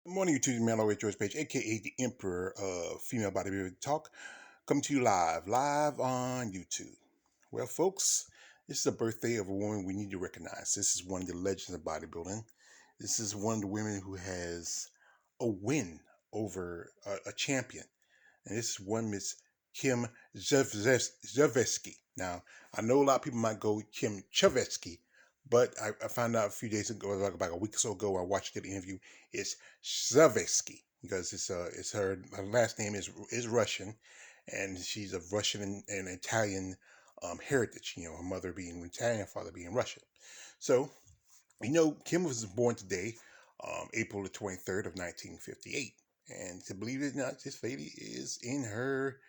Good morning, YouTube. Man, always George Page, aka the Emperor of Female Bodybuilding Talk, coming to you live on YouTube. Well, folks, this is the birthday of a woman we need to recognize. This is one of the legends of bodybuilding. This is one of the women who has a win over a champion, and this is one Miss Kim Chizevsky. Now, I know a lot of people might go Kim Chizevsky, but I found out a few days ago, like about a week or so ago, I watched the interview. It's Chizevsky because it's her last name is Russian, and she's of Russian and Italian heritage. You know, her mother being Italian, father being Russian. So, Kim was born today, April the 23rd of 1958. And to believe it or not, this lady is in her,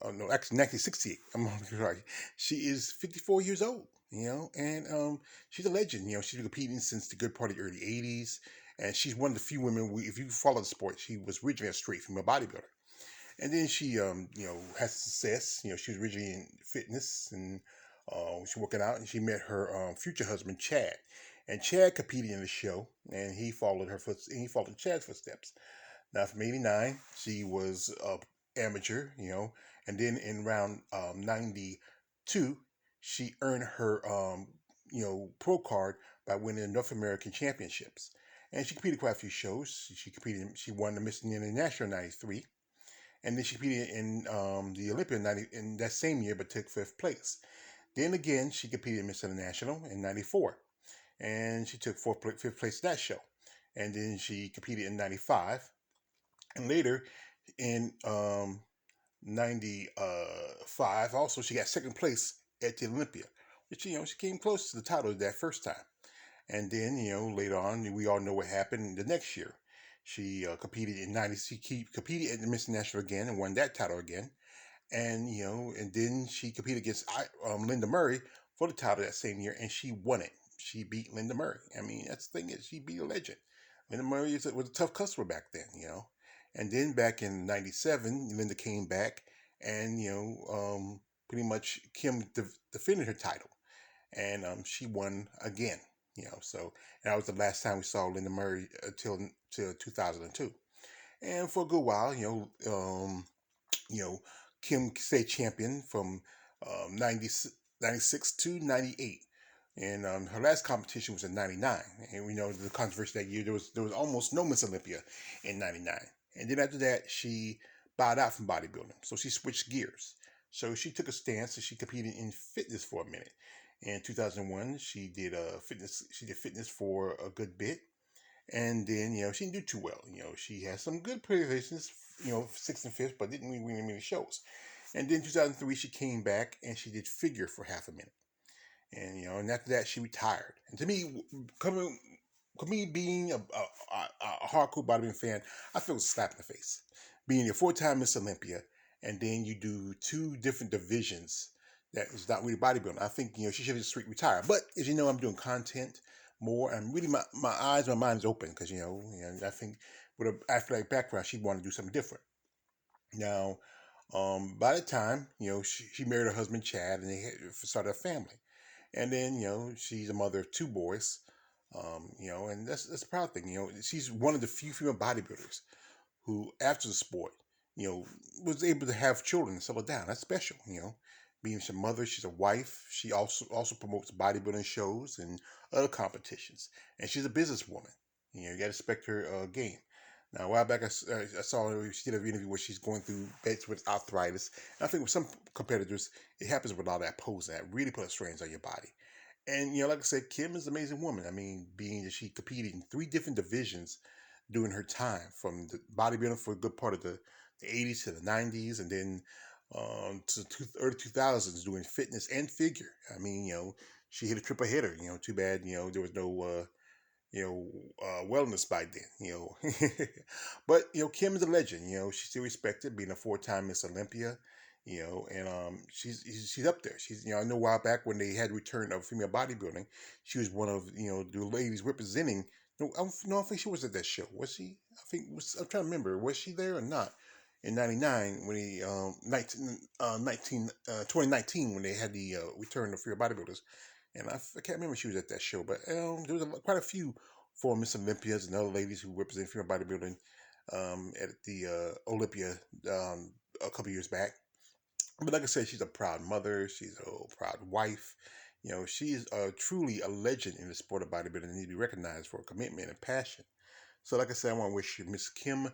no, actually 1968. I'm sorry. She is 54 years old, and she's a legend. She's been competing since the good part of the early 80s. And she's one of the few women, if you follow the sport, she was originally a straight female bodybuilder. And then she, had success. She was originally in fitness and she working out, and she met her future husband Chad, and Chad competed in the show, and he followed he followed Chad's footsteps. Now from '89, she was amateur, and then in round '92, she earned her pro card by winning the North American Championships, and she competed quite a few shows. She won the Miss International '93, and then she competed in the Olympia in that same year, but took fifth place. Then again, she competed in Miss International in '94, and she took fifth place in that show. And then she competed in '95, and later in '95, also she got second place at the Olympia, which she came close to the title that first time. And then later on, we all know what happened the next year. She competed in '90. She competed at the Miss National again and won that title again. And and then she competed against Linda Murray for the title that same year, and she won it. She beat Linda Murray. I mean, that's the thing is, she beat a legend. Linda Murray was a tough customer back then. And then back in '97, Linda came back, and pretty much Kim defended her title, and she won again. So and that was the last time we saw Linda Murray until 2002. And for a good while, you know, Kim stayed champion from 90, 96 to 98. And her last competition was in '99, and we know the controversy that year. There was almost no Miss Olympia in '99, and then after that she bowed out from bodybuilding, so she switched gears. So she took a stance and she competed in fitness for a minute. In 2001, she did fitness. She did fitness for a good bit, and then she didn't do too well. She had some good positions, sixth and fifth, but didn't really win many shows. And then 2003, she came back and she did figure for half a minute, and after that she retired. And to me, coming, me being a hardcore bodybuilding fan, I feel a slap in the face. Being a four-time Miss Olympia, and then you do two different divisions that is not really bodybuilding. I think she should have just retired. But as you know, I'm doing content more, and really my mind is open because and I think with an athletic background, she'd want to do something different. Now, by the time she married her husband Chad, and they started a family, and then she's a mother of two boys, and that's a proud thing. She's one of the few female bodybuilders who, after the sport, you know, was able to have children and settle down. That's special. Being a mother, she's a wife. She also promotes bodybuilding shows and other competitions, and she's a businesswoman. You got to respect her game. Now, a while back, I saw her. She did an interview where she's going through beds with arthritis. And I think with some competitors, it happens with all that posing that really put a strains on your body. And like I said, Kim is an amazing woman. I mean, being that she competed in three different divisions during her time, from the bodybuilding for a good part of the '80s to the '90s, and then to early 2000s doing fitness and figure. I mean, she hit a triple hitter. Too bad there was no wellness by then. But Kim is a legend. She's still respected, being a four-time Miss Olympia. And she's up there. She's I know a while back when they had return of female bodybuilding, she was one of the ladies representing. No, no, I think she was at that show. Was she? I'm trying to remember. Was she there or not? In '99, when 2019, when they had the return of female bodybuilders, and I can't remember if she was at that show, but there was quite a few for Miss Olympias and other ladies who represent female bodybuilding at the Olympia a couple years back. But like I said, she's a proud mother. She's a proud wife. She's truly a legend in the sport of bodybuilding and needs to be recognized for her commitment and passion. So, like I said, I want to wish Miss Kim,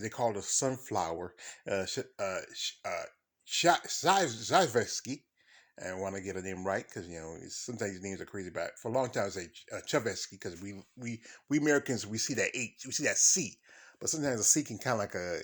they call her Sunflower, Chizevsky. And I want to get her name right because sometimes these names are crazy. But for a long time, I say Chizevsky because we Americans we see that H, we see that C, but sometimes the C can kind of like a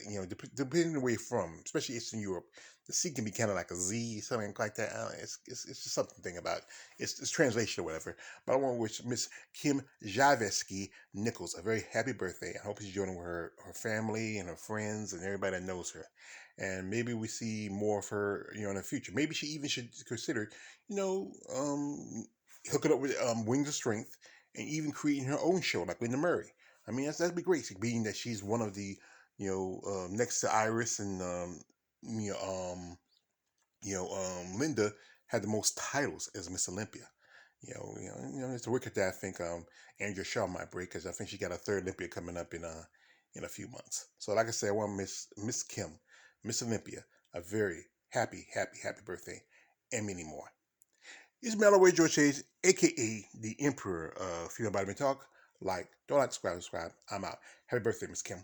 depending on where you're from, especially Eastern Europe, the C can be kind of like a Z, something like that. I don't know, it's just something about it. It's translation or whatever. But I want to wish Miss Kim Chizevsky-Nicholls a very happy birthday. I hope she's joining with her family and her friends and everybody that knows her. And maybe we see more of her, in the future. Maybe she even should consider, hooking up with Wings of Strength and even creating her own show like Linda Murray. I mean, that'd be great, being that she's one of the, next to Iris and you know, Linda had the most titles as Miss Olympia. It's a record that I think Andrea Shaw might break because I think she got a third Olympia coming up in a few months. So, like I said, I want Miss Kim, Miss Olympia, a very happy, happy, happy birthday, and many more. It's Mallory George Hayes, aka the Emperor of Female Vitamin Talk. Don't like, subscribe. I'm out. Happy birthday, Miss Kim.